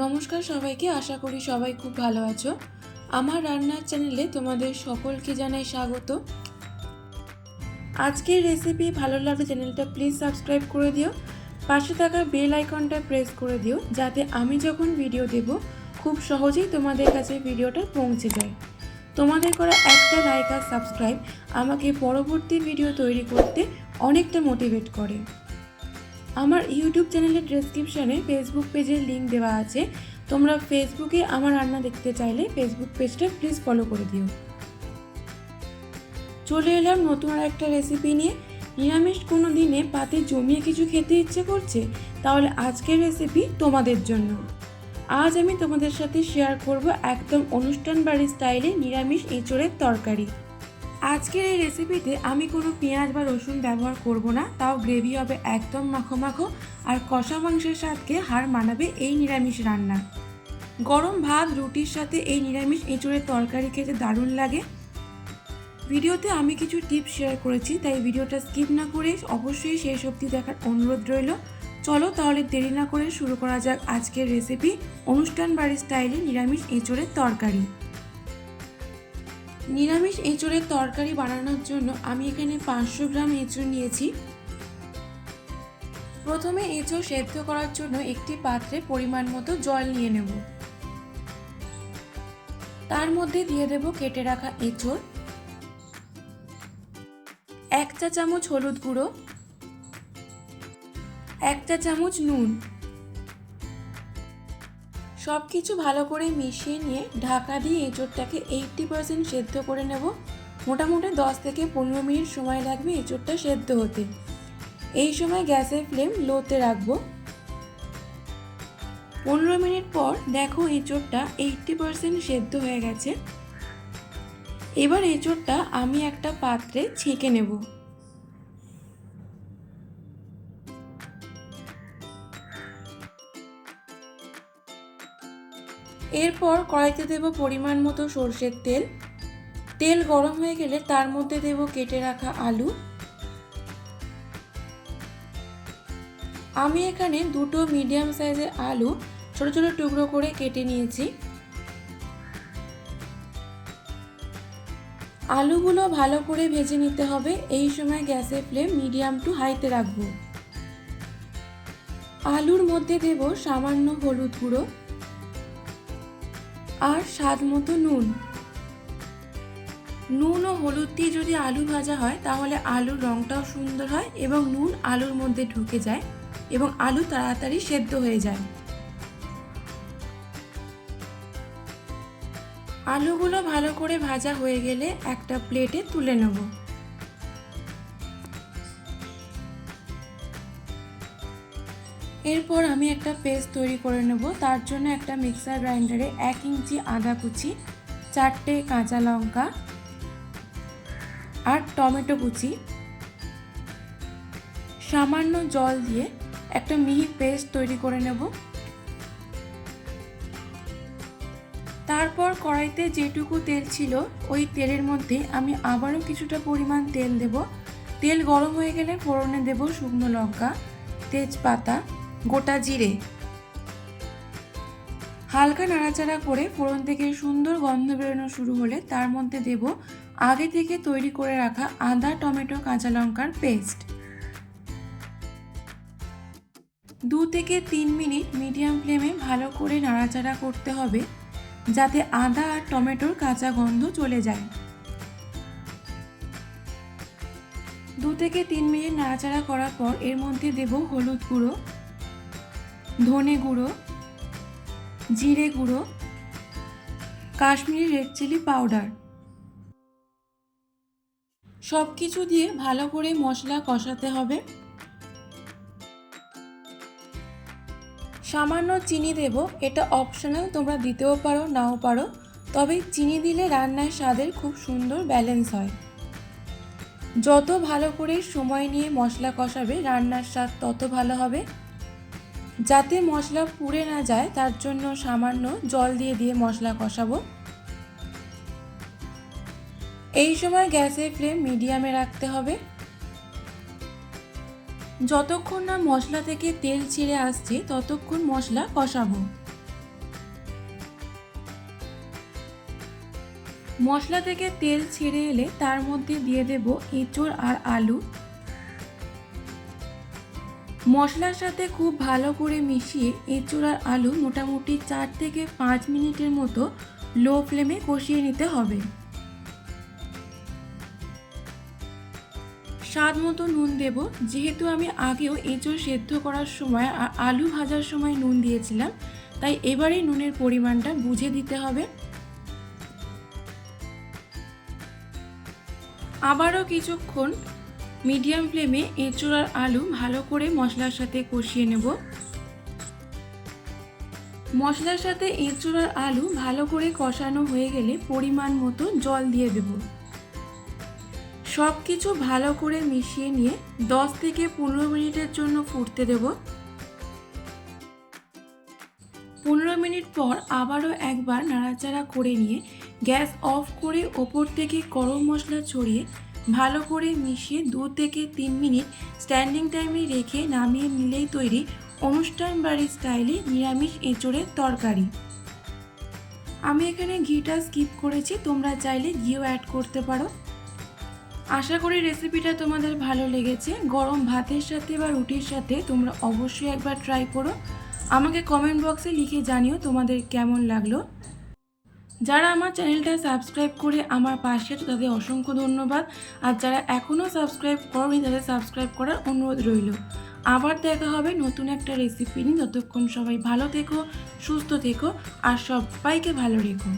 নমস্কার সবাইকে, আশা করি সবাই খুব ভালো আছো। আমার রান্নার চ্যানেলে তোমাদের সকলকে জানাই স্বাগত। আজকের রেসিপি ভালো লাগলে চ্যানেলটা প্লিজ সাবস্ক্রাইব করে দিও, পাশে থাকা বেল আইকনটা প্রেস করে দিও যাতে আমি যখন ভিডিও দেব খুব সহজেই তোমাদের কাছে ভিডিওটা পৌঁছে যায়। তোমাদের করা একটা লাইক আর সাবস্ক্রাইব আমাকে পরবর্তী ভিডিও তৈরি করতে অনেকটা মোটিভেট করে। আমার ইউটিউব চ্যানেলের ডেসক্রিপশানে ফেসবুক পেজের লিঙ্ক দেওয়া আছে, তোমরা ফেসবুকে আমার রান্না দেখতে চাইলে ফেসবুক পেজটা প্লিজ ফলো করে দিও। চলে এলাম নতুন আর একটা রেসিপি নিয়ে। নিরামিষ কোনো দিনে পাতে জমিয়ে কিছু খেতে ইচ্ছে করছে, তাহলে আজকের রেসিপি তোমাদের জন্য। আজ আমি তোমাদের সাথে শেয়ার করব একদম অনুষ্ঠান বাড়ির স্টাইলে নিরামিষ এঁচোড়ের তরকারি। আজকের এই রেসিপিতে আমি কোনো পেঁয়াজ বা রসুন ব্যবহার করব না, তাও গ্রেভি হবে একদম মাখো মাখো আর কষা মাংসের স্বাদকে হার মানাবে এই নিরামিষ রান্না। গরম ভাত রুটির সাথে এই নিরামিষ এঁচোড়ের তরকারি খেতে দারুণ লাগে। ভিডিওতে আমি কিছু টিপস শেয়ার করেছি, তাই ভিডিওটা স্কিপ না করে অবশ্যই শেষ অবধি দেখার অনুরোধ রইল। চলো তাহলে দেরি না করে শুরু করা যাক আজকের রেসিপি, অনুষ্ঠান বাড়ির স্টাইলে নিরামিষ এঁচোড়ের তরকারি। নিরামিষ এঁচোড়ের তরকারি বানানোর জন্য আমি এখানে 500 গ্রাম এঁচোড় নিয়েছি। প্রথমে এঁচোড় সেদ্ধ করার জন্য একটি পাত্রে পরিমাণ মতো জল নিয়ে নেব। তার মধ্যে দিয়ে দেব কেটে রাখা এঁচোড়, 1 চা চামচ হলুদ গুঁড়ো, 1 চা চামচ নুন। সব কিছু ভালো করে মিশিয়ে নিয়ে ঢাকা দিয়ে এঁচোড়টাকে 80% সেদ্ধ করে নেব। মোটামুটি 10 থেকে 15 মিনিট সময় লাগবে এঁচোড়টা সেদ্ধ হতে। এই সময় গ্যাসের ফ্লেম লোতে রাখবো। 15 মিনিট পর দেখো এঁচোড়টা 80% সেদ্ধ হয়ে গেছে। এবার এঁচোড়টা আমি একটা পাত্রে ছেঁকে নেব। এরপর কড়াইতে দেব পরিমাণ মতো সরষের তেল। তেল গরম হয়ে গেলে তার মধ্যে দেব কেটে রাখা আলু। আমি এখানে দুটো মিডিয়াম সাইজের আলু ছোট ছোট টুকরো করে কেটে নিয়েছি। আলুগুলো ভালো করে ভেজে নিতে হবে। এই সময় গ্যাসের ফ্লেম মিডিয়াম টু হাইতে রাখবো। আলুর মধ্যে দেব সামান্য হলুদ গুঁড়ো আর স্বাদ মতো নুন। নুন ও হলুদ দিয়ে যদি আলু ভাজা হয় তাহলে আলুর রঙটাও সুন্দর হয় এবং নুন আলুর মধ্যে ঢুকে যায় এবং আলু তাড়াতাড়ি সেদ্ধ হয়ে যায়। আলুগুলো ভালো করে ভাজা হয়ে গেলে একটা প্লেটে তুলে নেব। এরপর আমি একটা পেস্ট তৈরি করে নেব। তার জন্য একটা মিক্সার গ্রাইন্ডারে 1 ইঞ্চি আদা কুচি, 4টে কাঁচা লঙ্কা আর টমেটো কুচি, সামান্য জল দিয়ে একটা মিহি পেস্ট তৈরি করে নেব। তারপর কড়াইতে যেটুকু তেল ছিল ওই তেলের মধ্যে আমি আবারও কিছুটা পরিমাণ তেল দেব। তেল গরম হয়ে গেলে ফোড়নে দেব শুকনো লঙ্কা, তেজপাতা, গোটা জিরে। হালকা নাড়াচাড়া করে ফোড়ন থেকে সুন্দর গন্ধ বেরোনো শুরু হলে তার মধ্যে দেব আগে থেকে তৈরি করে রাখা আদা, টমেটো, কাঁচা লঙ্কার পেস্ট। 2 থেকে 3 মিনিট মিডিয়াম ফ্লেমে ভালো করে নাড়াচাড়া করতে হবে যাতে আদা আর টমেটোর কাঁচা গন্ধ চলে যায়। 2 থেকে 3 মিনিট নাড়াচাড়া করার পর এর মধ্যে দেব হলুদ গুঁড়ো, ধনে গুঁড়ো, জিরে গুঁড়ো, কাশ্মীরি রেড চিলি পাউডার। সব কিছু দিয়ে ভালো করে মশলা কষাতে হবে। সামান্য চিনি দেব, এটা অপশনাল, তোমরা দিতেও পারো নাও পারো, তবে চিনি দিলে রান্নার স্বাদের খুব সুন্দর ব্যালেন্স হয়। যত ভালো করে সময় নিয়ে মশলা কষাবে রান্নার স্বাদ তত ভালো হবে। যাতে মশলা পুড়ে না যায় তার জন্য সামান্য জল দিয়ে মশলা কষাবো। এই সময় গ্যাসের ফ্লেম মিডিয়ামে রাখতে হবে। যতক্ষণ না মশলা থেকে তেল ছেড়ে আসছে ততক্ষণ মশলা কষাবো। মশলা থেকে তেল ছেড়ে এলে তার মধ্যে দিয়ে দেব এঁচোড় আর আলু। মশলার সাথে খুব ভালো করে মিশিয়ে এঁচোড় আর আলু মোটামুটি 4 থেকে 5 মিনিটের মতো লো ফ্লেমে কষিয়ে নিতে হবে। স্বাদ মতো নুন দেব, যেহেতু আমি আগেও এঁচোড় সেদ্ধ করার সময় আর আলু ভাজার সময় নুন দিয়েছিলাম, তাই এবারে নুনের পরিমাণটা বুঝে দিতে হবে। আবারও কিছুক্ষণ মিডিয়াম ফ্লেমে এঁচোড় আর আলু ভালো করে মশলার সাথে কষিয়ে নেব। মশলার সাথে এঁচোড় আর আলু ভালো করে কষানো হয়ে গেলে পরিমাণ মতো জল দিয়ে দেব। সব কিছু ভালো করে মিশিয়ে নিয়ে 10 থেকে 15 মিনিটের জন্য ফুটতে দেব। 15 মিনিট পর আবারও একবার নাড়াচাড়া করে নিয়ে গ্যাস অফ করে ওপর থেকে গরম মশলা ছড়িয়ে ভালো করে মিশিয়ে 2 থেকে 3 মিনিট স্ট্যান্ডিং টাইমে রেখে নামিয়ে নিলেই তৈরি অনুষ্ঠান বাড়ির স্টাইলে নিরামিষ এঁচোড়ের তরকারি। আমি এখানে ঘিটা স্কিপ করেছি, তোমরা চাইলে ঘিও অ্যাড করতে পারো। আশা করি রেসিপিটা তোমাদের ভালো লেগেছে। গরম ভাতের সাথে বা রুটির সাথে তোমরা অবশ্যই একবার ট্রাই করো। আমাকে কমেন্ট বক্সে লিখে জানিও তোমাদের কেমন লাগলো। যারা আমার চ্যানেলটা সাবস্ক্রাইব করে আমার পাশে আছে তাদের অসংখ্য ধন্যবাদ, আর যারা এখনও সাবস্ক্রাইব করোনি তাদের সাবস্ক্রাইব করার অনুরোধ রইল। আবার দেখা হবে নতুন একটা রেসিপি নিয়ে। ততক্ষণ সবাই ভালো থেকো, সুস্থ থেকো আর সবাইকে ভালো রেখো।